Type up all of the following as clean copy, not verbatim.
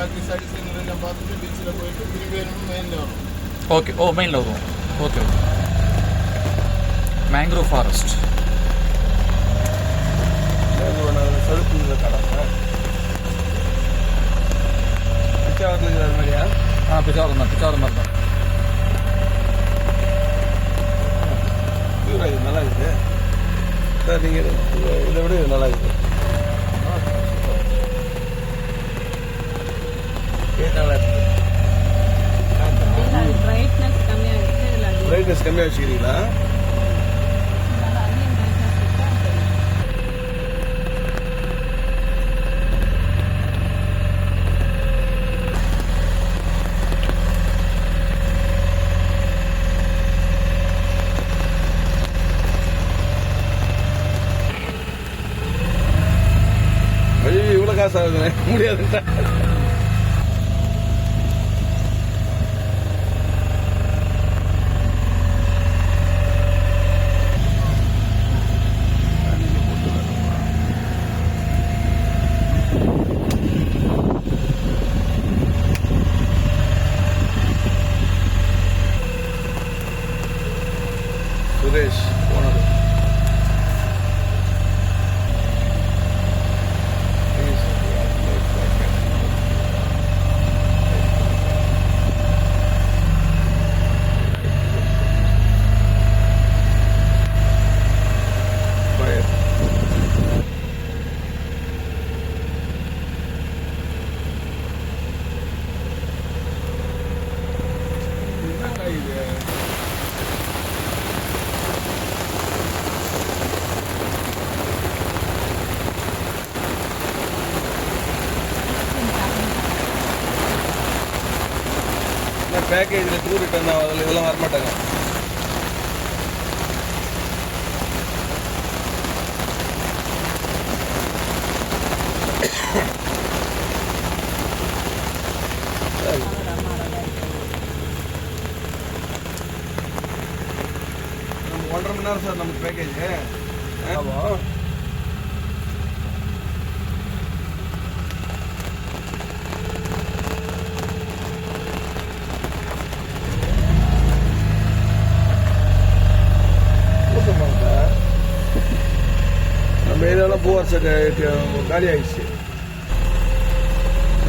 பாக்கி side scenery எல்லாம் பார்த்துட்டு பீச்சில் போயிட்டு திரும்பி மெயினில் வரும். ஓகே. ஓ, மெயினில் வருவோம். Okay okay. மேங்க்ரோவ் ஃபாரஸ்ட் சதுப்பு கடை பிச்சாவரத்துக்கு அது மாதிரியா? பிச்சாவரம் தான். பிச்சாவரம் மாதிரி தான். இது நல்லா இருக்குது சார். நீங்கள் இதை விட இது நல்லா இருக்குது. நல்லா இருக்குது. பிரைட்னஸ் கம்மியாக வச்சுக்கிறீங்களா? இவ்வளோ காசு ஆகுதுண்ணே, முடியாதுன்ட்டா. சுரேஷ் போனது பேக்கேஜில் டூர் ரிட்டர்ன் ஆகுதில் இதெல்லாம் வரமாட்டாங்க. நம்ம 1.5 மணி நேரம் சார் நமக்கு பேக்கேஜ். ஆமாம். நம்ம ஏரியாவில் பூவார் சார் காலி ஆயிடுச்சு.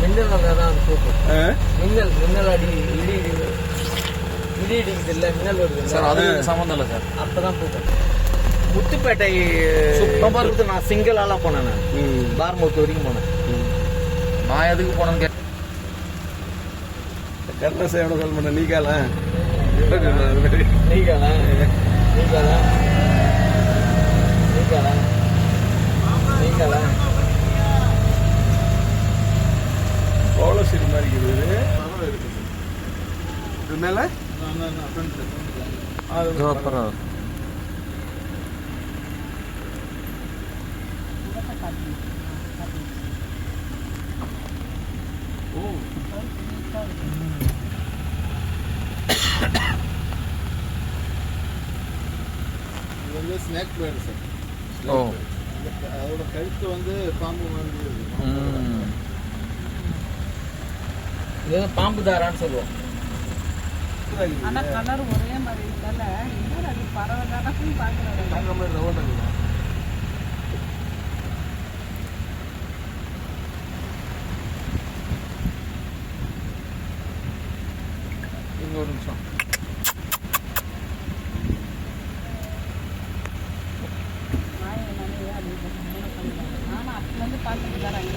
மின்னல் தான் பூக்கும். மின்னல் அடி இடி இடிக்குது இல்லை, மின்னல் வருது சார். அது சம்மந்தம் இல்லை சார். அப்பதான் பூக்கும். முத்துப்பேட்டை சுத்தமாக இருக்குது. நான் சிங்கிள் ஆளாக போனேன். நான் பார்மூத்து வரைக்கும் போனேன். நான் எதுக்கு போனேன்னு கரெக்டாக சார் எவ்வளோ கால் பண்ண நீக்கால அவ்வளோ சரி மாதிரி இருக்குது. இது மேலே ஸ்னேக் பேர்டு சார். அதோட கழுத்து வந்து பாம்பு மாதிரி. இது பாம்பு தாரான்னு சொல்லுவோம். ஆனா கலர் ஒரே மாதிரி இல்ல. அது பரவாயில்ல பாக்குறேன். ஒரு நிமிஷம். ஆனா அதுல இருந்து பார்த்துட்டு தராங்க.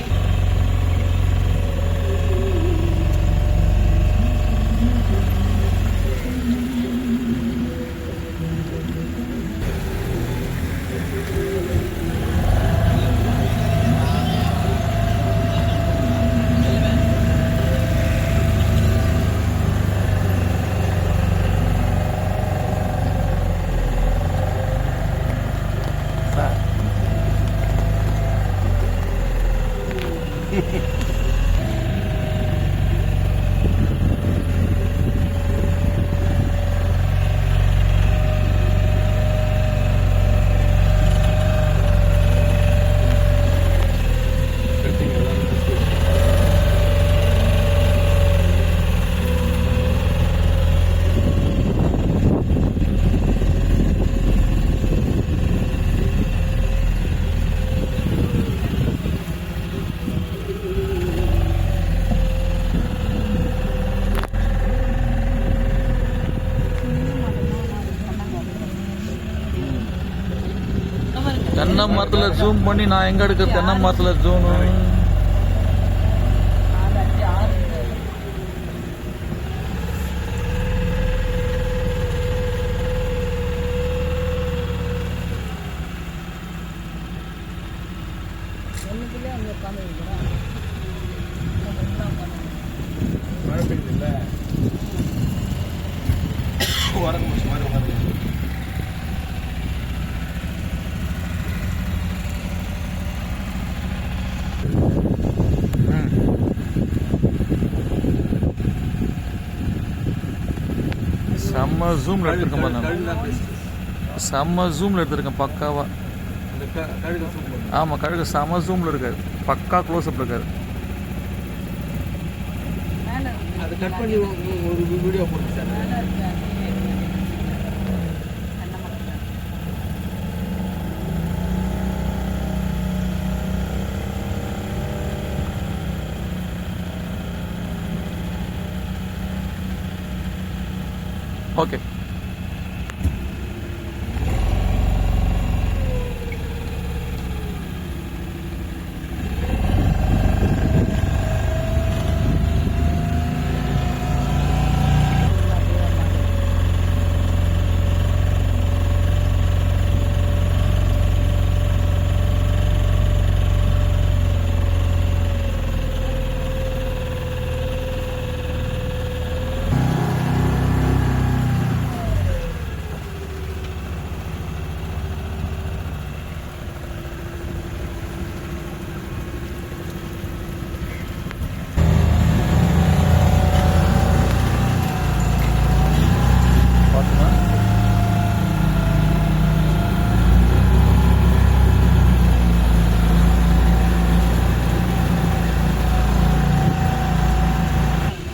தென்னை மரத்துல ஜூம் பண்ணி நான் எங்க எடுக்க தென்னை மரத்துல ஜூம். நாலு, அஞ்சு, ஆறு. ஒண்ணுக்குள்ளே அங்கே உட்காந்து வைக்கிறோம். மழை பெய்யுது இல்லை வரங்க முடிச்ச மாதிரி உட்காந்து. செம்ம ஜூம்ல எடுத்திருக்கேன் பாருங்க. செம்ம ஜூம்ல எடுத்திருக்கேன் பக்காவா. கழுகு சூப்பர். ஆமா கழுகு செம்ம ஜூம்ல இருக்காரு, பக்கா க்ளோஸ் அப்ல இருக்காரு. மேலே அதை கட் பண்ணி ஒரு வீடியோ போட்டு சார். மேலே இருக்கு தென்னை மரத்தில். ஓகே.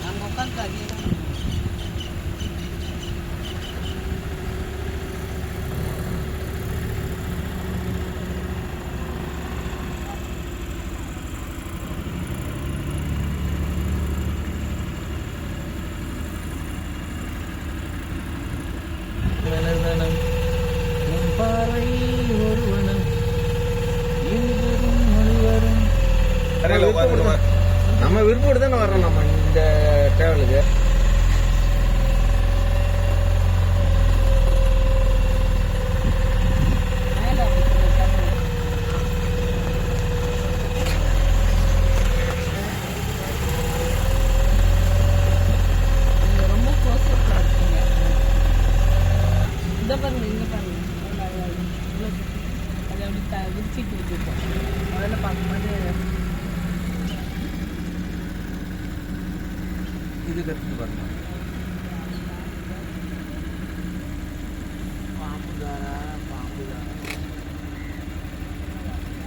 அங்கே உட்காந்து அதே தான். நம்ம விருப்பப்பட்டு தானே வர்றோம் நம்ம இந்த டிராவலுக்கு. மேலே அப்படி உட்காந்து. நீங்க ரொம்ப க்ளோஸ் அப்ல இருக்கீங்க. இந்த பாருங்க, இங்க பாருங்க. அது அப்படி விரிச்சிட்டு வச்சிருக்கோம். முதல்ல பார்க்கும்போது இது கட்டு பாருங்க.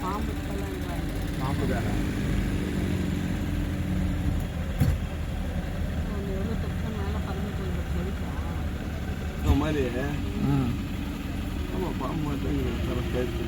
பாம்பு மாம்புதாரா எவ்வளோ தப்பு மேலே பறந்து போய் சொல்லிட்டா. இந்த மாதிரி. ம். ஆமாம் பாம்பு மட்டும் கருத்து.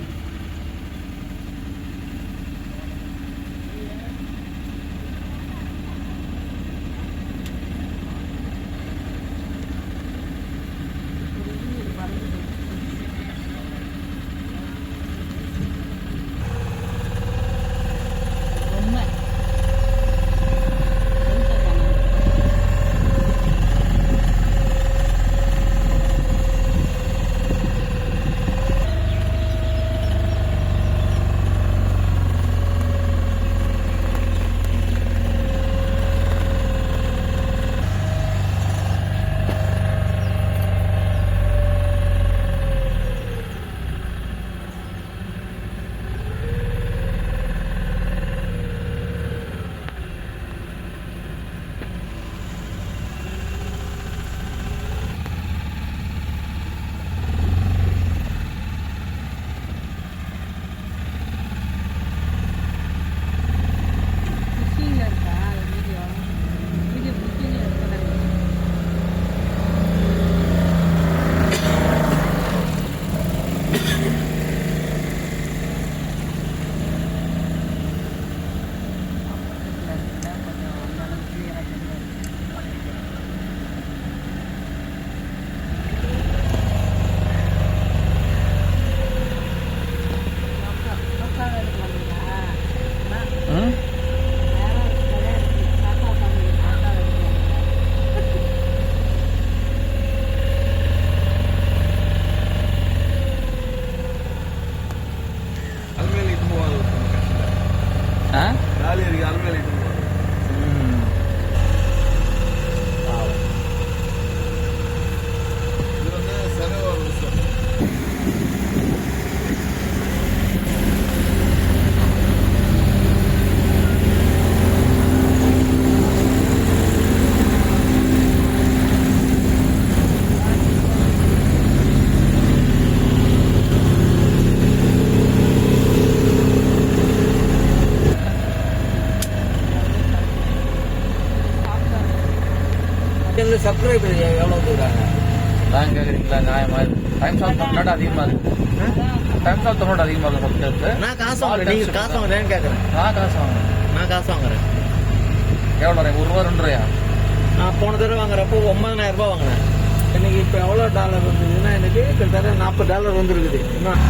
சேனல் சப்ஸ்கிரைபர் எவ்வளோ இருக்கிறாங்க? நான் கேட்குறீங்களா நியாயமா? டைம்ஸ் ஆஃப் தமிழ்நாடு அதிகமாக இருக்கு. டைம்ஸ் ஆஃப் தமிழ்நாடு அதிகமாக இருக்கு சப்ஸ்கிரைபர். நான் காசு வாங்குறேன், நீங்கள் காசு வாங்குறேன்னு கேட்குறேன். நான் காசு வாங்குறேன். நான் காசு வாங்குறேன். எவ்வளோ ரூபாய்? 1 ரூபா 2 ரூபாயா? நான் போன தடவை வாங்குறப்போ 9,000 ரூபாய் வாங்கினேன். இன்னைக்கு இப்போ எவ்வளோ டாலர் வந்ததுன்னா எனக்கு கிட்டத்தட்ட $40 வந்துருக்குது. இன்னும்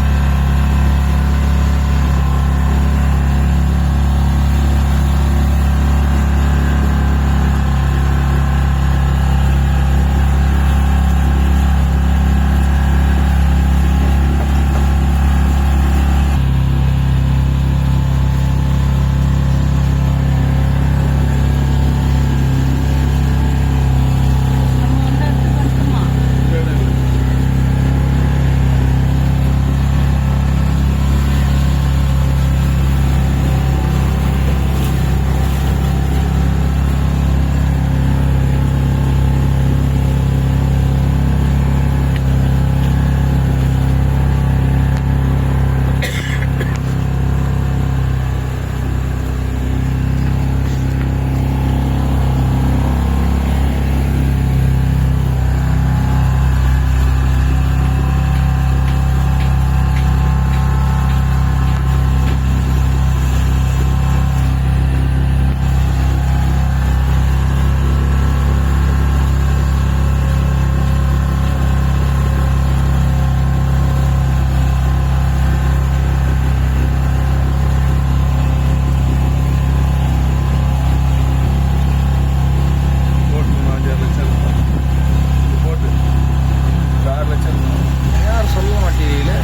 நம்ம ஒன்று எடுத்து பண்ணணுமா? யார் சொல்ல மாட்டீங்களே?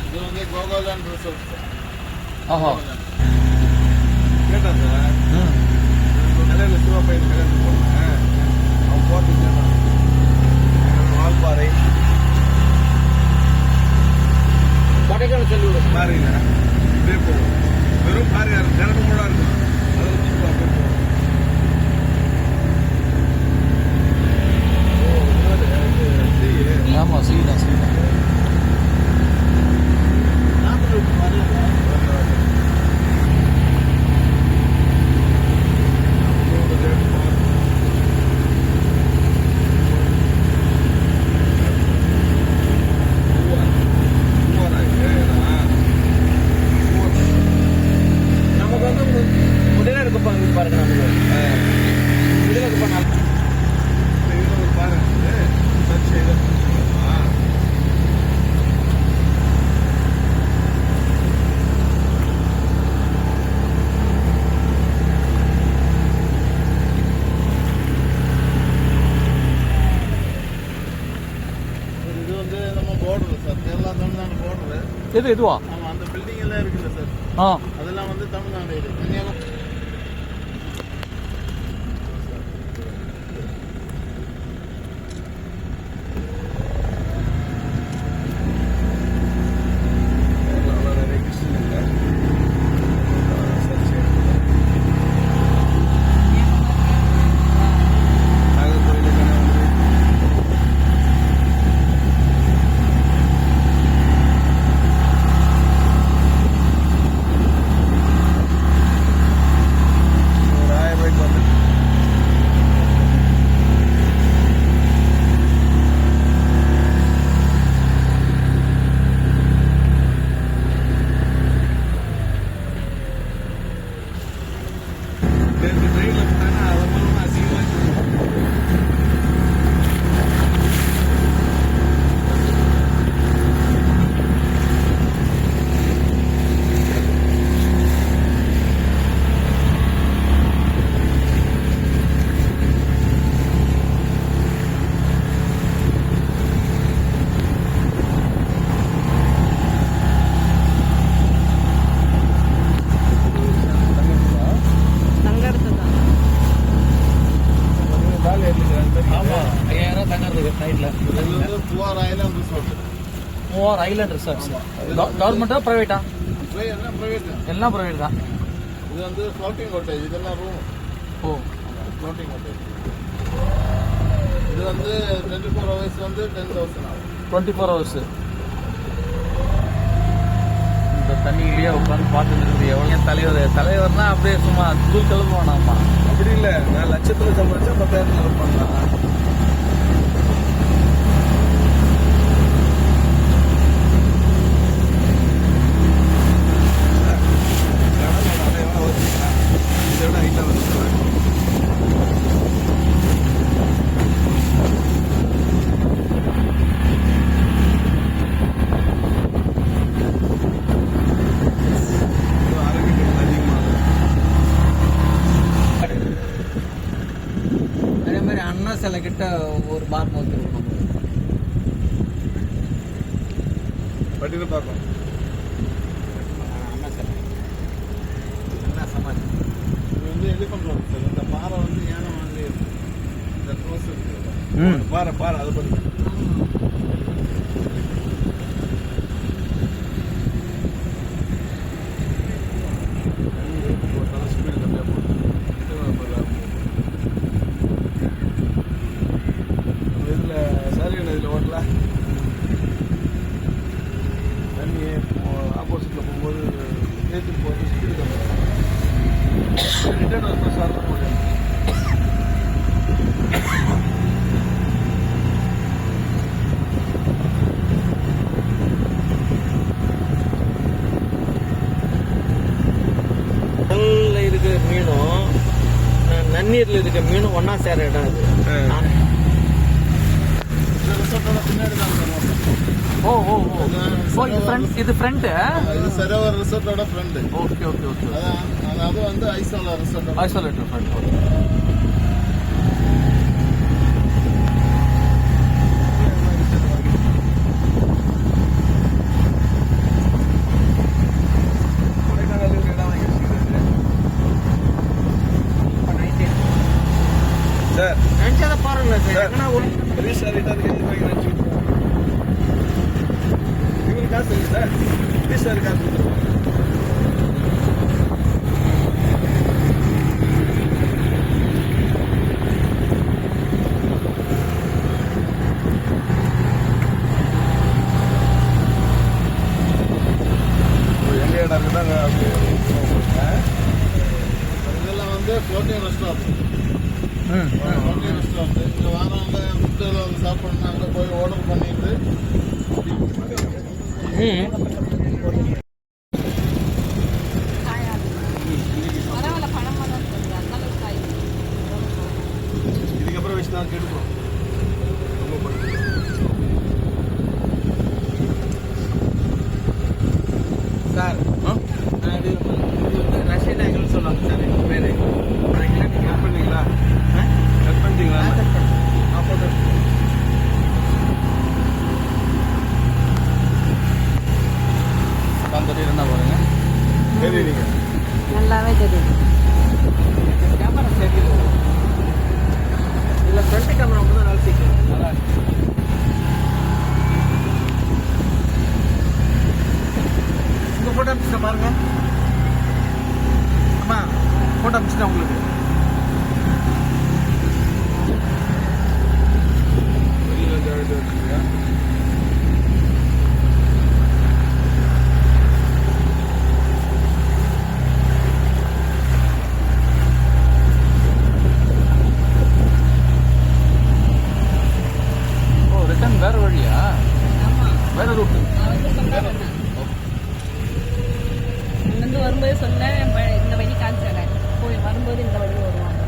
இது வந்து கோகோலாண்ட் ரிசோர்ட். ஆஹா. கேட்டான் சார். ம். நிலையில சிவா பையன் கல்யாணம் போனேன். அவன் போட்டு கேட்டான். வால்பாறை கொடைக்கானல் சொல்லி விடுங்க. பாருங்க இப்படியே போகும். வெறும் பாரு கிணறு மூடா இருக்கும். அதை வச்சு அப்படியே போகும். ஆமா, சீதான் சீதான். நமக்கு வந்து முதல்ல இருக்க பாருங்க. நமக்கு முதல்ல இருக்க பாருங்க. இது வந்து நம்ம border sir. Kerala Tamil Nadu border. இதுவா? ஆமா, அந்த பில்டிங் எல்லாம் இருக்குல்ல சார், ஆ. அதெல்லாம் வந்து தமிழ்நாடு இது. Kanyakumari Moovar island resorts. கவர்மெண்டா பிரைவேட்டா? பிரைவேட். எல்லாம் பிரைவேட் தான். இது வந்து ஃப்ளோட்டிங் கோட்டேஜ், இதெல்லாம் ரூம். Oh, floating cottage. இது வந்து 24 hours வந்து 10,000 ஆகும். 24 hours. தண்ணியிலேயே உட்காந்து பார்த்துட்டு இருக்குது எவ்வளோ தலைவர்னா அப்படியே சும்மா தூள் கிளம்புவானாம்மா. அப்படி இல்லை, நான் லட்சத்தில் சம்பாதிச்சா 10,000 செலவு பண்ணலாம். இதை விட ஹைட்டாக வந்து அதே மாதிரி அண்ணா சிலை கிட்ட ஒரு பார் வந்துருக்கோம். பட்டியல பார்க்கணும். அண்ணா சிலை அண்ணா சமாதி இது வந்து எலிஃபண்ட் ரோட் சார். இந்த பாறை வந்து யானை மாதிரி இருக்கு. இந்த க்ளோஸ் இருக்கு. பாரு பாரு அதை பற்றி ஆப்போசிட்ல போகும்போது ஏற்றி போகிறது ஸ்பீடு கம்மி ரிட்டர்ன் வந்து சார் முடியும். கடல்ல இருக்கிற மீனும் நன்னீர்ல இருக்கிற மீனும் ஒன்னா சேர இடம் அது. இந்த ரிசோர்ட்டோட பின்னாடி தான் சார் ஓட்டம். ஓ ஓ ஓ ஓ இது ஃப்ரண்ட், இது ஃப்ரண்ட். இது சரோவர் ரிசோர்ட்டோட ஃப்ரெண்டு. Okay okay okay. அது வந்து ஐசோலா ரிசோர்ட்டோட ஐசோலேட்டர் ஃப்ரண்ட். ஓகே. சார் நினைச்சதை பாருங்க சார். இவரு காசு இல்லை சார், சார் காசு எங்க இடம் இருக்குதாங்க. இதெல்லாம் வந்து ஃப்ளோட்டிங் ரெஸ்டாரண்ட். ஃப்ளோட்டிங் ரெஸ்டாரண்ட் இங்கே வாரவங்க ஃபுட்டில் வந்து சாப்பிட்ணுன்னா அங்கே போய் ஆர்டர் பண்ணிட்டு பரவாயில்ல, பழமா தான் சொல்லுங்க. அந்த அளவுக்கு காய் இதுக்கப்புறம் வச்சு நான் கெடுப்போம். சார் ரஷ்யன் ஆங்கிள் சொல்லுவாங்க சார். எங்கள் பேர் கட் பண்ணீங்களா? கட் பண்ணிட்டீங்களா? என்ன பாருங்க. தெரியுங்க நல்லாவே தெரியுது. கேமரா சரியில்லை. இதில் ஃப்ரண்ட் கேமரா மட்டும் தான் நல்லா சீக்கிரம் நல்லா இருக்கு. உங்கள் ஃபோட்டோ அனுப்பிச்சிட்டேன் பாருங்க. அம்மா ஃபோட்டோ அனுப்பிச்சிட்டேன் உங்களுக்கு. வெளியில் ஜாலியாக வச்சுருக்கீங்க. வேற வழியா? ஆமா, வேற ரூட். அங்கிருந்து வரும்போது சொன்னேன், இந்த வழி காமிச்சாங்க. போய் வரும்போது இந்த வழி வருவாங்க.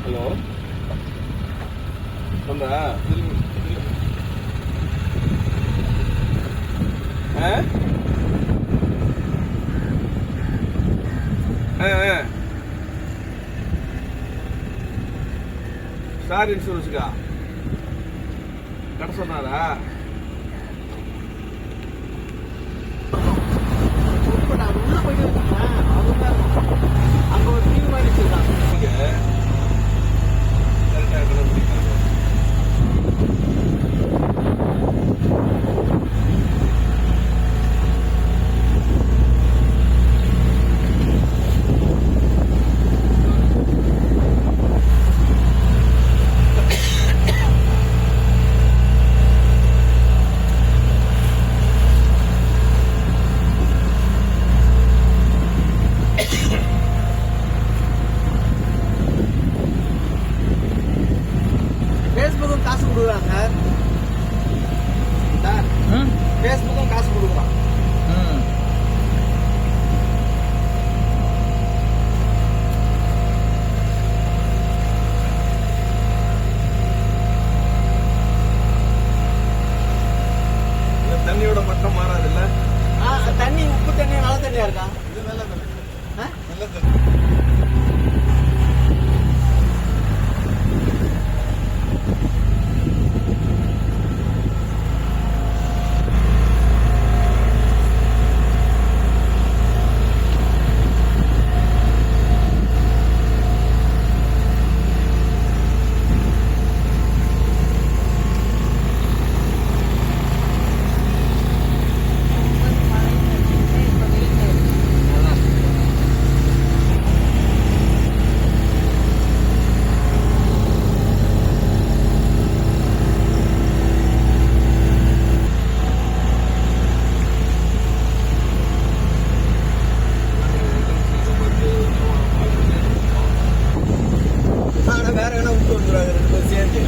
ஹலோ வந்தா ஸ்டார் இன்சூரன்ஸுக்கா கடை சொன்னாரா? உள்ள போயிட்டு அங்க ஒரு டீம் மாதிரி வச்சிருக்காங்க. கரெக்டாக கண்டுபிடிக்காங்க. ஃபேஸ்புக்கும் காசு கொடுக்குறாங்க சார். ஃபேஸ்புக்கும் காசு கொடுக்குறான். இந்த தண்ணியோட மட்டம் மாறாது இல்ல? தண்ணி உப்பு தண்ணி நல்ல தண்ணியா இருக்கா? இது நல்ல தண்ணி. ஆ? நல்ல தண்ணி. ஆனா வேற என்ன விட்டு வந்துடுறாங்க ரெண்டு பேரும் சேர்ந்து.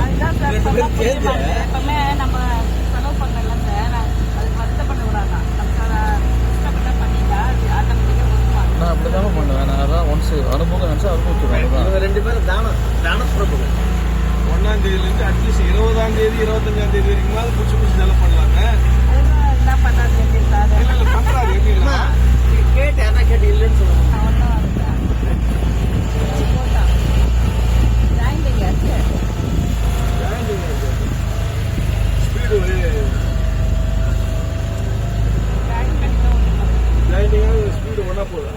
அதுதான் சார் ரெண்டு சொல்ல பேரும் புரிய சேர்ந்து மாட்டேங்குது. எப்பவுமே நம்ம செலவு பண்ணல சார், அதுக்கு வருத்தப்படக்கூடாது. நமக்கு கஷ்டப்பட்ட பண்ணிட்டா அது ஆட்டோமேட்டிக்கா வருவாங்க. நான் அப்படிதாங்க பண்ணுவேன். நான் அதான் ஒன்ஸ் அனுபவம் நினச்சா அனுபவிச்சுருவேன். இவங்க அதுதான் ரெண்டு பேரும் தானப்பிரபுகள். 1ஆம் தேதியிலேருந்து அட்லீஸ்ட் 20ஆம் தேதி 25ஆம் தேதி வரைக்கும் புடிச்சு செலவு பண்ணலாங்க. அதுதான் என்ன பண்ணாது சார். இல்ல இல்ல பண்றாரு எப்படின்னா கேட்டு யாரா கேட்டு இல்லைன்னு சொல்லுவாங்க. அவன்தான் வருதா. போட்டா. ஜாயிண்டிங் ஆச்சு. ஸ்பீடு ஒரே ஜாயின் பண்ணி தான் விட்டுருக்காங்க. ஜாயிண்டிங்காக ஸ்பீடு ஒன்றா போகுது.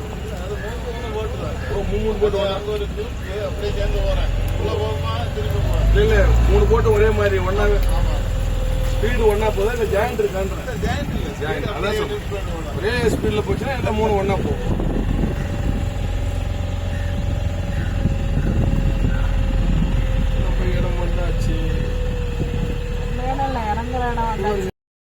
அது மூணு ஓட்டுறேன். ஓ 3 போட்டு ஒண்ணா. அங்க ஒரு குரூப் அப்படியே சேர்ந்து போறேன். உள்ள போகுமா திருப்பி போறேன். இல்ல இல்ல 3 போட்டு ஒரே மாதிரி ஒன்னாவே ஆமா. ஸ்பீடு ஒன்னா போதா இல்ல ஜாயிண்ட் இருக்கான்றேன். ஜாயிண்ட் இல்ல. ஜாயிண்ட் அதான் அப்படியே சொல்றேன். டிஃபரெண்ட் ஓடும். ஒரே ஸ்பீட்ல போச்சுன்னா எல்லாம் 3 ஒன்னா போகும்.